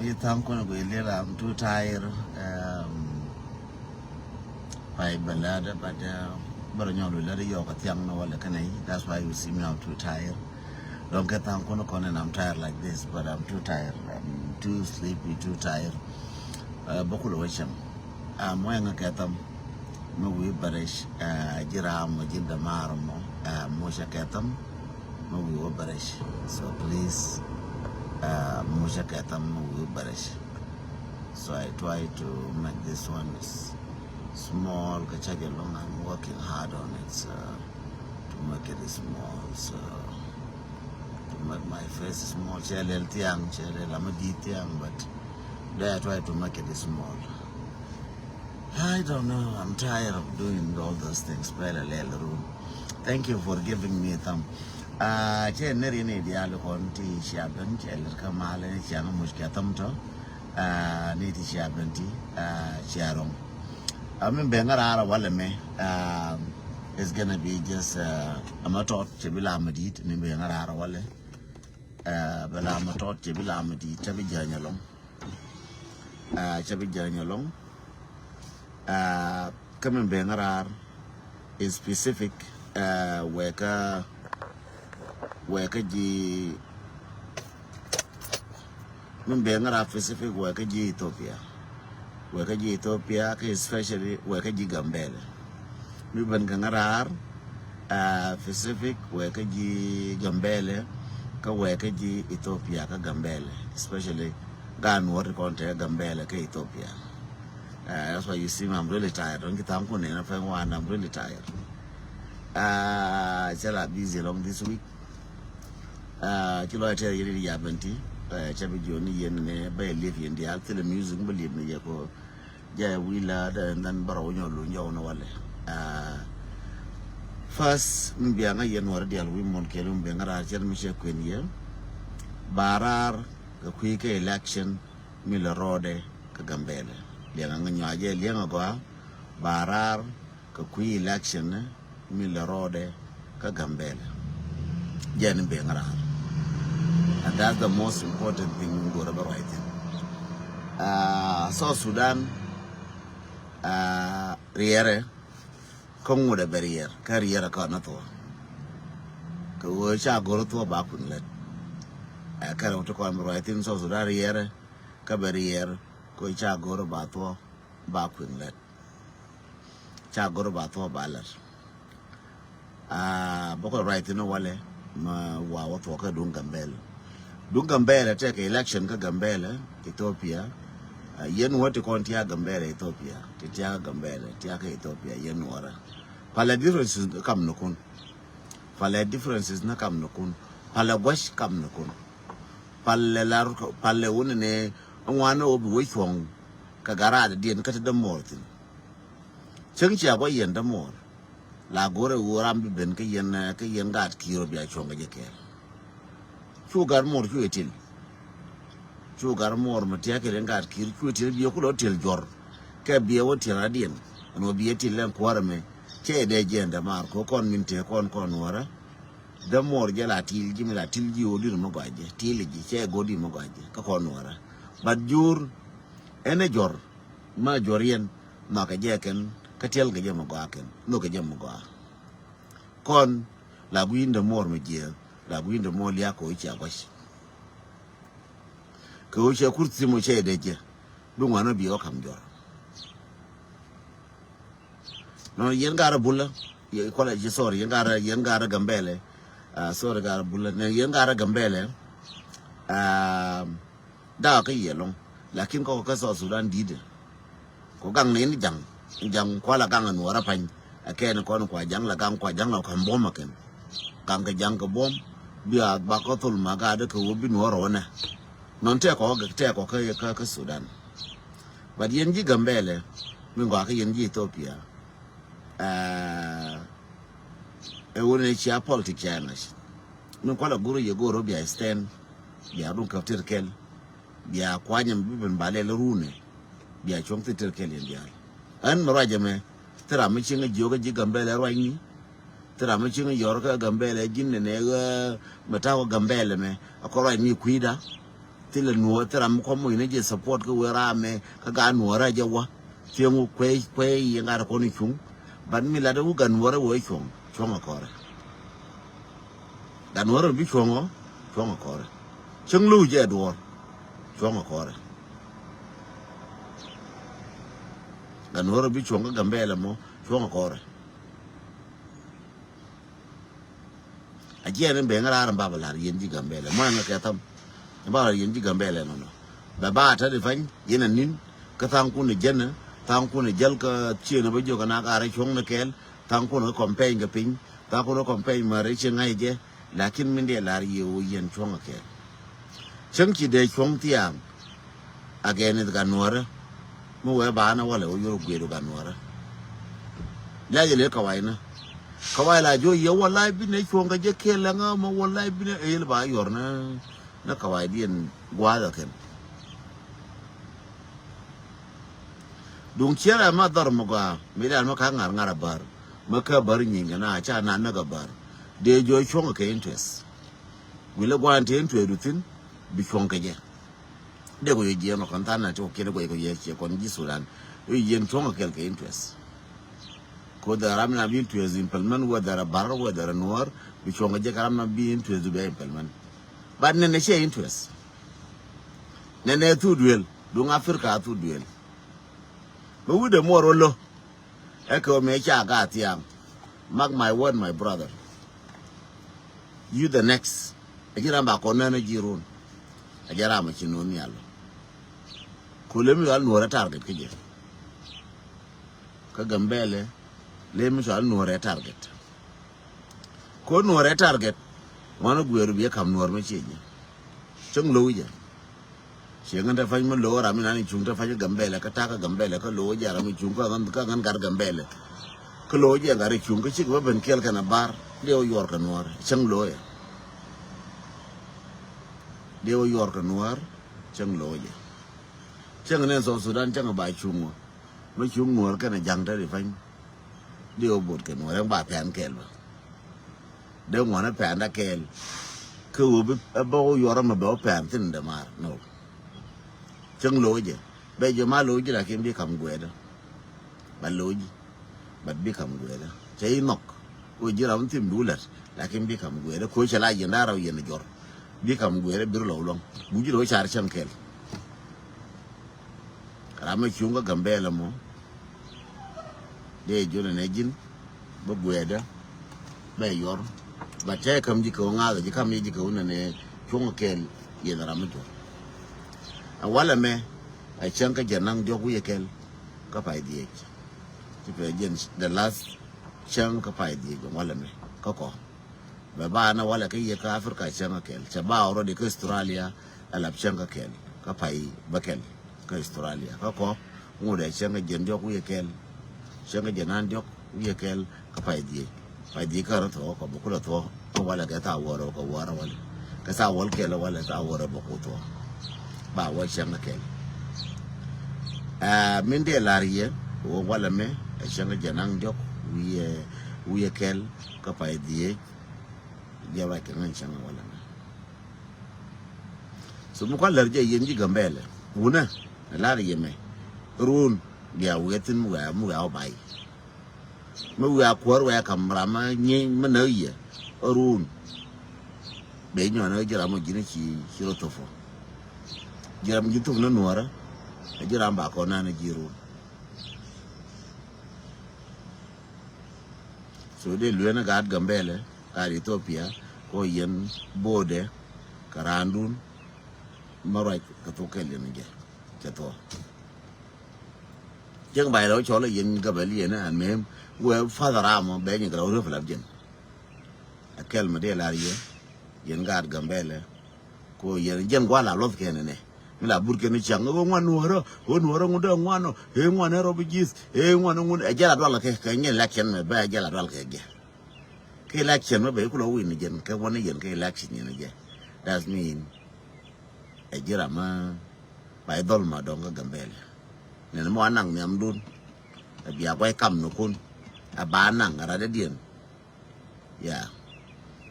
we thank you I'm too tired. By balada, but you know, let you got young no one that's why you see me I'm too tired. Don't get thank you and I'm tired like this, but I'm too tired. I'm too sleepy, too tired. Bokul wacham. Moyanga ketam. Mawi barish. Jiram majinda maramo. Mosha ketam. Mawi barish. So please. Mosha ketam mawi barish. So I try to make this one small. Long. I'm working hard on it to make it small. So to make my face small. Chelel tiang, chelel amadi tiang, but there I try to make it small. I don't know. I'm tired of doing all those things. Thank you for giving me a thumb. Neri ni dialo konti siaben cheler kamale ni siang muska tamto. Ni ti siaben ti siarong. Bengara wale me. It's gonna be just amatot chebila amadit ni bengara wale. Bela amatot chebila amadit chabi janyalong. Chabi janyalong. Coming bengarar is specific weka ji bengarar specific weka ji Ethiopia especially weka ji Gambele bengarar specific weka ji Gambele ka weka ji Ethiopia ka Gambele especially gan water content Gambele ka Ethiopia. That's why you see me, I'm really tired. Don't get I'm really tired. I'll busy long this week. Kilo tell you really yabanti. Chabi Johnny yen by live in the altar music believe me yako. Ja willa and then baronyo lunyo no wale. First mbianga yen wardial women kelum bengara chen mishe queen ye. Barar the quick election Millerode Kagambele. Liang nyaje liang agwa barar ka kui election Millerode ka Gambele jen bengara, and that's the most important thing we go about writing. South Sudan riere kongu de barrier ka riere ka nato ka wo cha goro to ba kunlet ka ro to ko am writing South Sudan riere ka barrier ko cha goro ba to ba kunlet cha goro ba to balar boko right no wale ma wa to ka dun Gambele take election ka Gambele Ethiopia yen wati konti ya Gambele Ethiopia titia Gambele tia ka Ethiopia yen wara pala differences kam nokun pala differences na kam nokun pala gwash kam nokun pala lar pala wonne ngwana obi wechong kagara da dien kata da mortin chenchi abo yen da mor la gore woram bi ben ka yen gat kiro bi a chonga jeke chugar mor chugar mor matia ke gat kiro chuetil bi ko tel jor ke bi o tel adien no bi etil len kwarme che de jenda mar ko kon minte kon wara da mor jela til jimi la til ji odir mo gaje til ji che godi mo gaje ka kon wara but jur ene jor ma jorien na ka jeken ka tel ga jema gaken no ka jema ga kon la guinde mor me je la guinde mor ya ko ichi agwash ko che kurti mo che de je du ngwana bi o kam jor no yen gara bulla ye ko la je sorry yen gara Gambele sorry gara bulla ne yen gara Gambele da ka yelong lakin ko ka South Sudan dide ko gang ne ni jang kwala gang an wara pan aken ko kwa jang la gang kwa jang la kan bom aken gang ka jang ka bom biya ba ko tul maga de ko bi no ro na non te ko ka Sudan but yen ji Gambele mi ngwa ka yen ji Ethiopia e woni ci a politics yana mi ko la guru ye goro biya stand biya dun ka tirkel biya kwanyam bibin bale la rune biya chong tirkel yen biya an maraje me tera mi chinga joga ji Gambele rwani tera mi chinga yor ka Gambele jinne ne matawa Gambele me akora ni kuida tile nuo teram ko mo ine je support ko wera me ka ga nuora je wa tiengu kwe yenga ko ni chung ban mi la de gan nuora wo chung akore gan nuora bi chung akore chung lu je do chung akore gan nuora bi chung ga gambele mo chung akore ajen be ngara ran baba la yen di gambele mo nga ka tam ba yen di gambele no ba ta de fan yena nin ka tan ku ne jenna tan ku ne jel ka chi na ba jo kana ka re chung na kel tan ku no campaign ga pin tan ku no campaign ma re chi ngai je lakin min de la yo yen chung ka chen ki de chung tiang again ga nuora mo we ba na wala o yo gwe do ga nuora la je le ka wai na kawai la jo yo wallahi bi ne chung ga je kela nga mo wallahi bi ne el ba yor na kawai dien gwa da ken dung chera ma dar mo ga mi da ma ka ngar bar ma ka bar nyinga na cha na ga bar de jo chung ka interest wi le gwa ante into edutin bi chung ka je de go je no kan ta na to ke go ye che kon ji sudan yen chung ka interest ko da ramna bi to implement whether a bar whether a noir bi chonga je karamna bi into be implement but ne she interest ne tu duel dung africa tu duel but with the more lo e ko me cha ga tiam mark my word my brother you the next ajira ba ko na jirun ajara ma chinoni yalo ko le mi al no target ke je ka gambele le mi so al no target ko no target mana gweru bi kam no ma chenye chung lo je shenga da fany ma lo ra mi nani chung da fany gambele ka ta ka gambele ka lo ja ra mi chung ka gan gar gambele ka lo je ga re chung ka chi ba ben kel kana bar de o yor ka no chung lo ya de o yor ka no chung lo je chung ne so sudan chung ba chung mo chung no ka na jang da re fany de o bot ka no ra ba pan kel ba de ngwana pan da kel ku ba o yor ma ba pan tin da mar no chung lo je be jo ma lo je la kim bi kam gweda ba lo ji ba bi kam gweda sei nok o ji ra tim dulat la kim bi kam gweda ko chala je ndara yen jor bi kam gweda bir lo long bu ji lo char chan kel rama chunga gambela mo de jo ne jin ba gweda ba yor ba te kam ji ko nga ji kam ji ko ne chunga kel ye rama jo wala me a chanka janang jogu yekel ka pai die ti pe jen the last chang ka pai die wala me ka ko ba na wala ke ye ka afrika changa kel cha ba oro de australia ala changa kel ka pai bakel ka australia ka ko ngode changa jen jogu yekel changa janan jog yekel ka pai die ka ro to ko bu ko to wala ka ta woro ko wara wala ka sa wal kel wala ta woro bu ko to ba wa shanga kel min de lariye o wala me shanga janang jok wiye kel ka pay die ya wa ke ngan shanga wala me so mu ko larje yenji gambele wuna lariye me run ya wetin mu ya bai mu ya kwar wa kamra ma nyi manaye run be nyona jira mo jini ci rotofo jiram gitu na nuara jiram ba ko na jiru so de luena gad gambele ka Ethiopia ko yen bode karandun marai ka to kele ne je to jeng bai lo cho la yen gabali ne an mem we fadara mo be ni gra ro fla jen akel ma de la yen gad gambele ko yen jen gwa la lo ke ne la burke ni changa go ngwanuoro onuoro ngudo ngwano e ngwane ro bigis e ngwano ngun e jala dwala ke ke nyen election me ba jala dwala ke election me be ku lo win jen ke woni jen ke election ni je that mean e jira ma ba dol ma donga gambele ne mo anang nyam dun e biya kwai kam no kun a ba nang ara de dien ya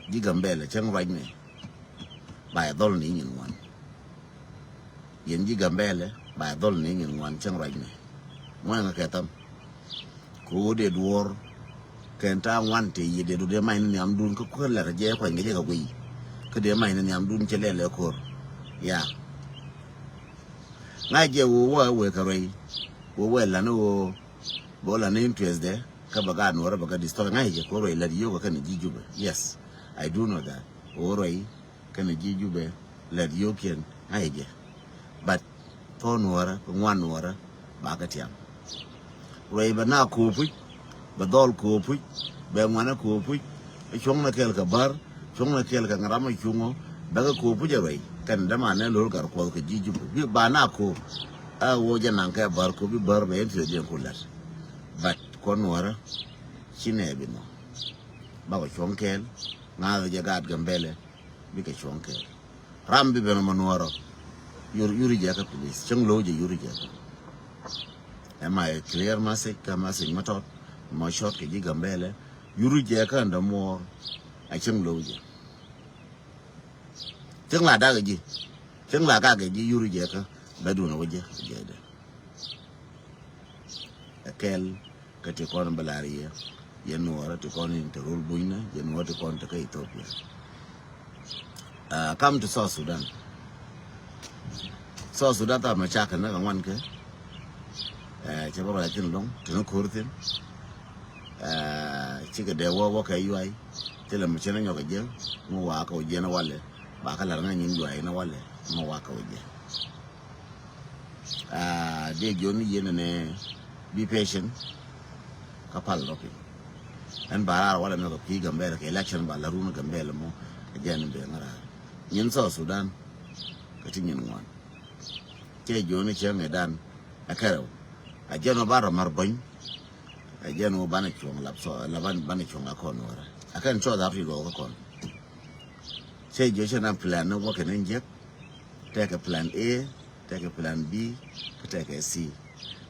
di gambele chen right me ba dol ni nyin wan yen ji gambele ba dol ni ngin wan chang raj ne mo nga ketam ko de duor kenta wan te yide du de mai ni am dun ko la je ko nge ga gui ko de mai ni am dun chele le ko ya na je wo we ka roi wo la no bo la ne interest de ka baga no ra baga disturb ngai je ko roi la yo ka ni jijube yes I do know that o roi ka ni jijube la yo ken ai je but to no ra ngwan no ra ba ka tiam roi ba na ko pu ba dol ko pu ba ngwana ko pu chong na kel ka bar chong na kel ka ngarama chungo ba ko pu je roi kan da ma ne lor gar ko ka jijube bi ba na ko a wo je nan ka bar ko bi bar ba en je ko lat but kon wara chine bi no ba ko chonkel na je gat gambele bi ke chonkel rambi be no manwaro yuri je ka police chung lo je yuri je am I clear message ka message matot mo shot ke ji gambele yuri je ka nda mo a chung lo je chung la da ji chung la ka ke ji yuri je ka ba du no je de akel ka te kon balaria yen wara te kon interul buina yen wata kon te ka Ethiopia come to South Sudan ta ma chaka na ngwan ke che ba la tin long te no kurtin chi ga de wo ka yuai te la ma chena nyoga je mo wa ka je na wale ba ka la nga nyin yuai na wale mo wa ka je de joni yen ne be patient kapal ropi en barar wala no ki gambele ke election ba la runa gambele mo ajen be ngara nyin so Sudan kati nyin wan ke joni che medan akaro ajeno baro marbon ajeno bana chong lapso laban bana chong akon wara akan cho da fi go kon che jo che na plan no ko ken injek take a plan A take a plan B take a C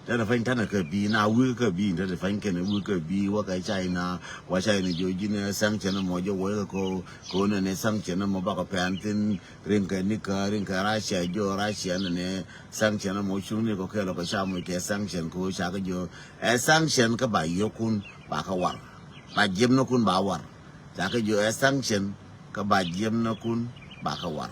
da fain tana ka bi na wu ka bi da fain ken wu ka bi wa ka China wa China jo jine sang chena mo jo wo ko ne sang chena mo ba ka pantin rin ka ni ka Russia jo Russia ne sang chena mo chu ni ko ke lo ka sha mo ke sang chen ko sha ka jo sang chen ka ba yo kun ba ka war ba jem no kun ba war ta ka jo sang chen ka ba jem no kun ba ka war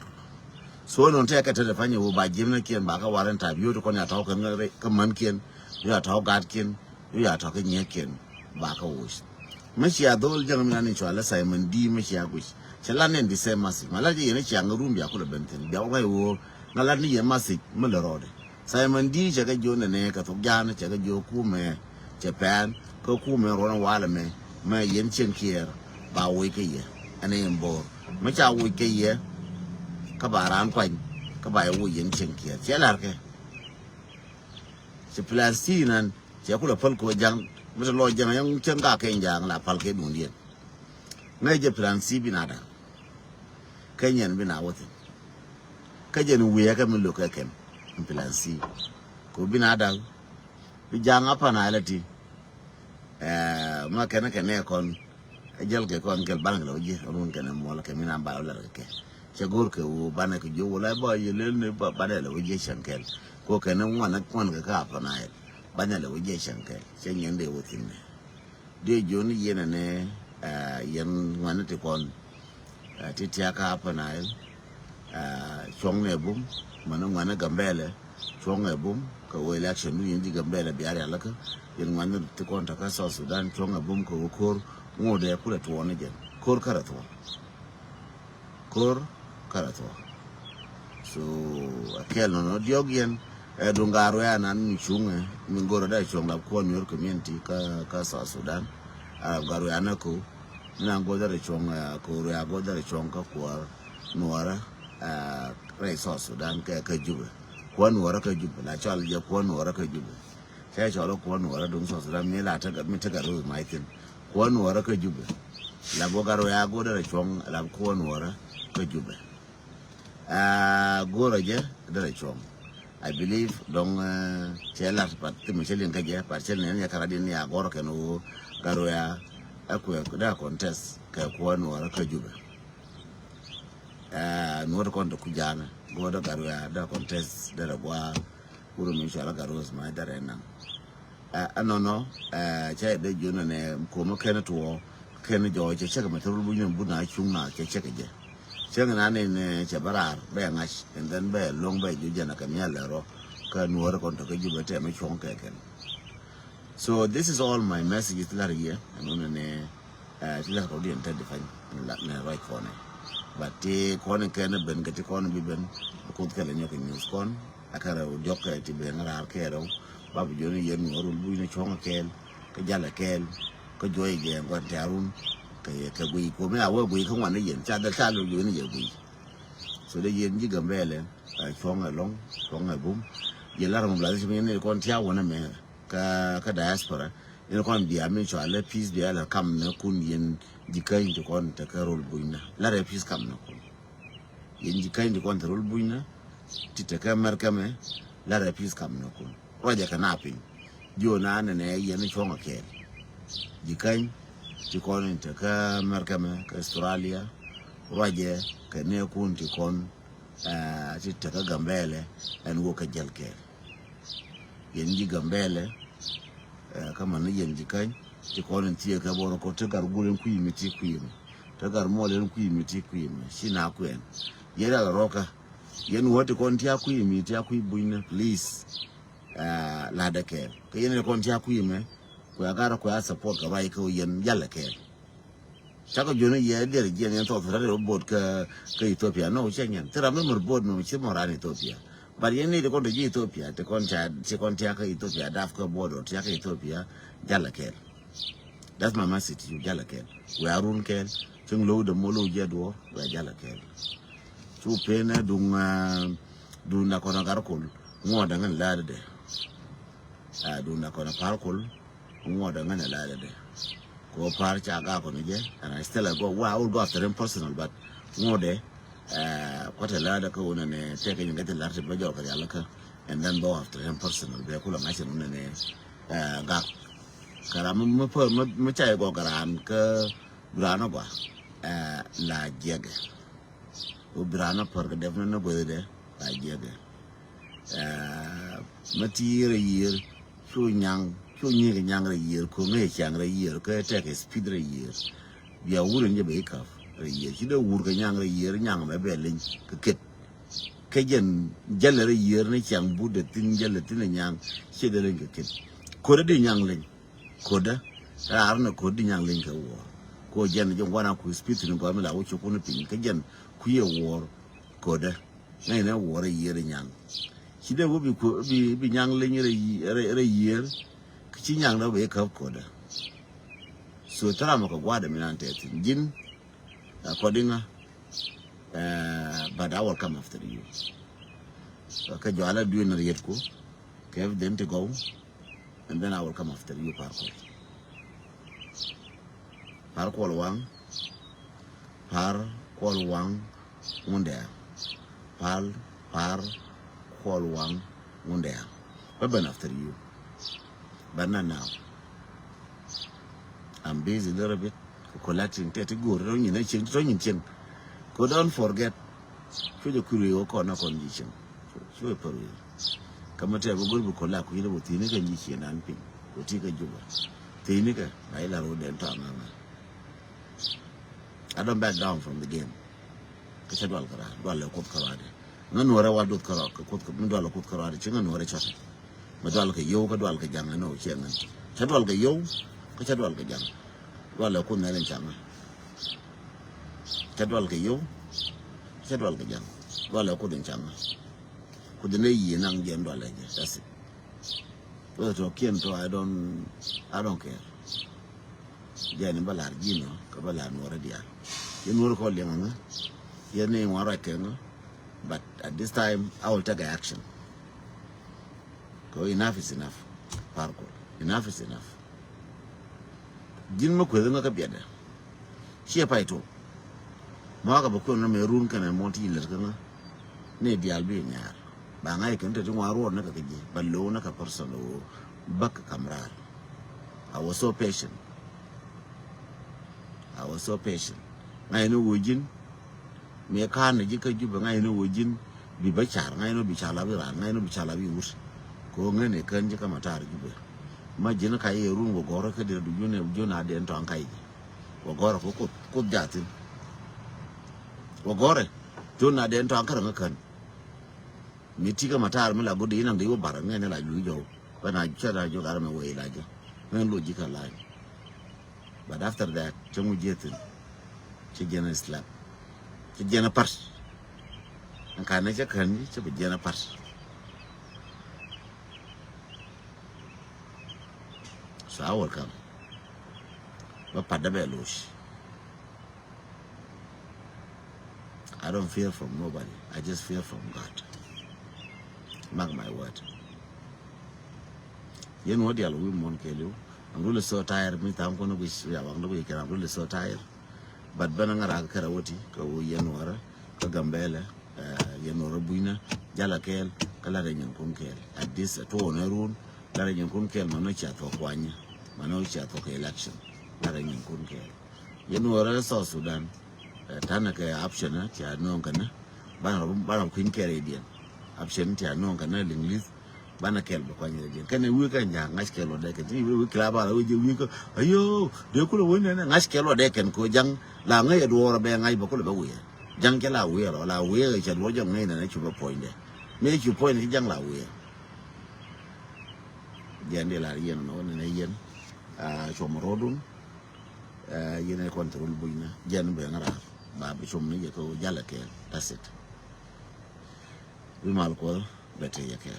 so non ta ka ta fanya wo ba jim na kien ba ka waran ta biyo to kon ya ta kan ka man kien ya ta gat kien ya ta ka nye kien ba ka wo mashi ya dol jang mi nan cho ala Simon di mashi ya gush chala ne ndi se masi mala ji ne chang rum ya ko benten ya wa wo ngala ni ye masi mala rode Simon di je ka jo ne ka to ja na je ka jo ku me Japan ko ku me ro na wala me yen chen kier ba wo ke ye ane mbo ma cha wo ke ye ka ba ran kwan ka ba wo yin chin ke che lar ke se Palestine che ku la pal ko jang mi lo jang yang chen ga ke jang la pal ke dun dien ngai je Palestine bi nada ke nyen bi na wote ka je nu wiya ka mi lo ka kem Palestine ko bi nada bi jang apa na lati ma kana kana kon jel ke kon kel bang lo je run kana mo la ke mi na ba la ke chagor ke wo bana ke jo wala ba yele ne ba bana le je shankel ko ke nan wana kon ka fa na bana le je shankel che nyen de wotin ne de joni yena ne yen wana te kon ti tia ka fa na chong ne bum mana wana gambele chong ne bum ko wo election ni indi gambele bi ari alaka yen wana te kon ta ka South Sudan chong ne bum ko kor ngode kula to wona jen kor karato kor karato so akel no diogien dungaro ya nan chunge mingoro da chonga ko New York community ka South Sudan garo ya nako na goda re chonga ko ya goda re chonga ko nuara re South Sudan ka juba ko nuara ka juba la chal je ko nuara ka juba sai chalo ko nuara dun South Sudan ne la ta ga mi ta garo mai tin ko nuara ka juba la bogaro ya goda re chonga la ko nuara ka juba Goroje dare chom I believe dong chela pat timichelin kaje parcel ne ya karadin ya goro kenu garo ya akwe da contest ka kwano wara ka juba no kon to kujana go da garu da contest da gwa uru mi shala garu ma da rena no cha de juno ne ko mo kene to kene jo che che ma turu bu nyum bu na chung na che che je chen na ne che barar be ngash and then be long be ju jana ka nyala ro ka nuor kon to ke ju bete me chong ke ken. So this is all my messages lar here and on ne lar ko di ente define la ne right corner but corner ken ben gati corner bi ben ko kala nyok news kon akara jokka ti ben rar kero babu joni yen nuor bu ne chong kel ka jala kel ko joy ge ngwan tarun ka gui ko me awo gui không ne yen cha da cha lu ne ye gui so de yen ji gambele chong a long chong a bum ye la ram la ji ne kon tia wona me ka diaspora ina kon biya min cho ala peace biya la kam na kun yen jikai to kon ta karol buina la re peace kam na kun yen jikai to kon ta rol buina ti ta ka mar kame la re peace kam na kun roja kana pin jo na ne yen chong a ke jikai ti kon ta ka mar kame ka Australia roja ka ne kun ti kon ti ta ka gambele en wo ka jalke yen ji gambele kama ne yen jikai ti kon ti ka boro ko te gar gulen ku yimiti ku yim te gar molen ku yimiti ku yim shina ku en yera roka yen wote kon ti ku yimiti ku buina please la da ke yen kon ti ku yime ko agara ko support ka bai ko yen yalla ke chako jono ye der gen en to fra board ka Ethiopia no chenyen tera member board no chi morani Ethiopia but yen ni ko de Ethiopia te kon cha chi kon ti ka Ethiopia daf ko board o ti ka Ethiopia yalla ke that's my message to you yalla ke we arun ke chung lo de molo je do we yalla ke tu pena dung na ko na garkol ngo da ngan la de dung na ko na parkol ngo da ngan la de go par cha ga ko je and I still go I will go after them personal but ngo de ko ta la da ko wona ne te ka ngata la ta bajo ka yalla ka and then go after them personal be kula ma shin ne ga karam mu cha go karam ka brana ba la jege o brana por ga defna na bo de la jege matire yir chu nyang chu nyi ga nyang re yir ko me chang re yir ka te ke speed re yir ya wurin je be ka re yir chi de wur ga nyang re yir nyang me be lin ka ket ke jen jelle re yir ne chang bu de tin jelle tin nyang chi de re ka ket ko de nyang lin ko da ar na ko de nyang lin ka wo ko jen je wana ku speed ni ba me la wo chu ko ne pin ke jen ku ye wor ko da ne wo re yir nyang chi de wo bi nyang lin re yir chi nyang da be ka ko da so tara mo ko gwada mi nan te jin according but I will come after you ka jwala du na yet ko ke them to go and then I will come after you parkour wang munde par kol wang munde but after you but not now. I'm busy a little bit collecting 30 go you know ching. Go don't forget show the kurio corner condition. Show a peru. Come to have a good collect with the Tinica and and ping. Go take a juba. Tinica, I road and town. I don't back down from the game. Kachadwalkara, Dwala Kot Karade. None were what do Karak, Mudala Kot Karade, Chingan or a chat. Madalka yoga dwalka jang no chengan chadwalka yo ka chadwalka jang wala kun na len changa chadwalka yo chadwalka jang wala kun changa kudine yi nang jem dwala je that's it well to kien to I don't care jani balar jino ka balar no radia yen wor ko lenga yen ni wara kenga but at this time I will take action. Enough is enough. Parkour. Enough is enough. Jin mo kwede nga kabiada. Shia paito. Mwaka bako na merun kana monti iler kana. Ne dialbi nyar. Ba ngai kente tu ngaro na kakaji. Ba lo na ka person o bak kamrar. I was so patient. Ngai no wujin. me kan ji ka juba ngai no wojin bi ba char ngai no bi chala bi ran ngai no bi chala bi us ko ngene kan ji ka matar juba ma jin ka ye run go goro ka de du june jona de ton kai go goro ko jatin go gore jona de ton ka kan mi ti ka matar mi la go de nan de wo bar ngene la ju jo ba na chara jo gar me we la jo ngai lo ji ka la but after that chungu jetin ci jena slap ci jena pars kan na ci kan ci bi jena pars so I will come ba pada be losh I don't fear from nobody I just fear from God mark my word yen wodi al wi mon kelu I'm really so tired mi tam ko no bi ya bang do ke I'm really so tired but bana ngara ka rawoti ko yenora ko gambele yenora buina jala kel kala re nyen kun kel at this to na run la re nyen kun kel mano cha to kwanya mano cha to election la re nyen kun kel yenora so Sudan tana ke option cha no kana bana kun kel edian option cha no kana linglis bana kel ba kwanya edian kana wi kan ja ngas kel de ke wi klaba wi ko ayo de ko wona ngas kel de ken ko jang la ngai do ra be ngai ba ko ba wi jang ke la wi ro la wi che lo jang ngai na chu ba point de me chu point ki jang la wi jan de la yen no ne yen chom rodun yen control buina jan be ngara ba bi chom ni ko jala ke that's it bi mal ko bete ya ke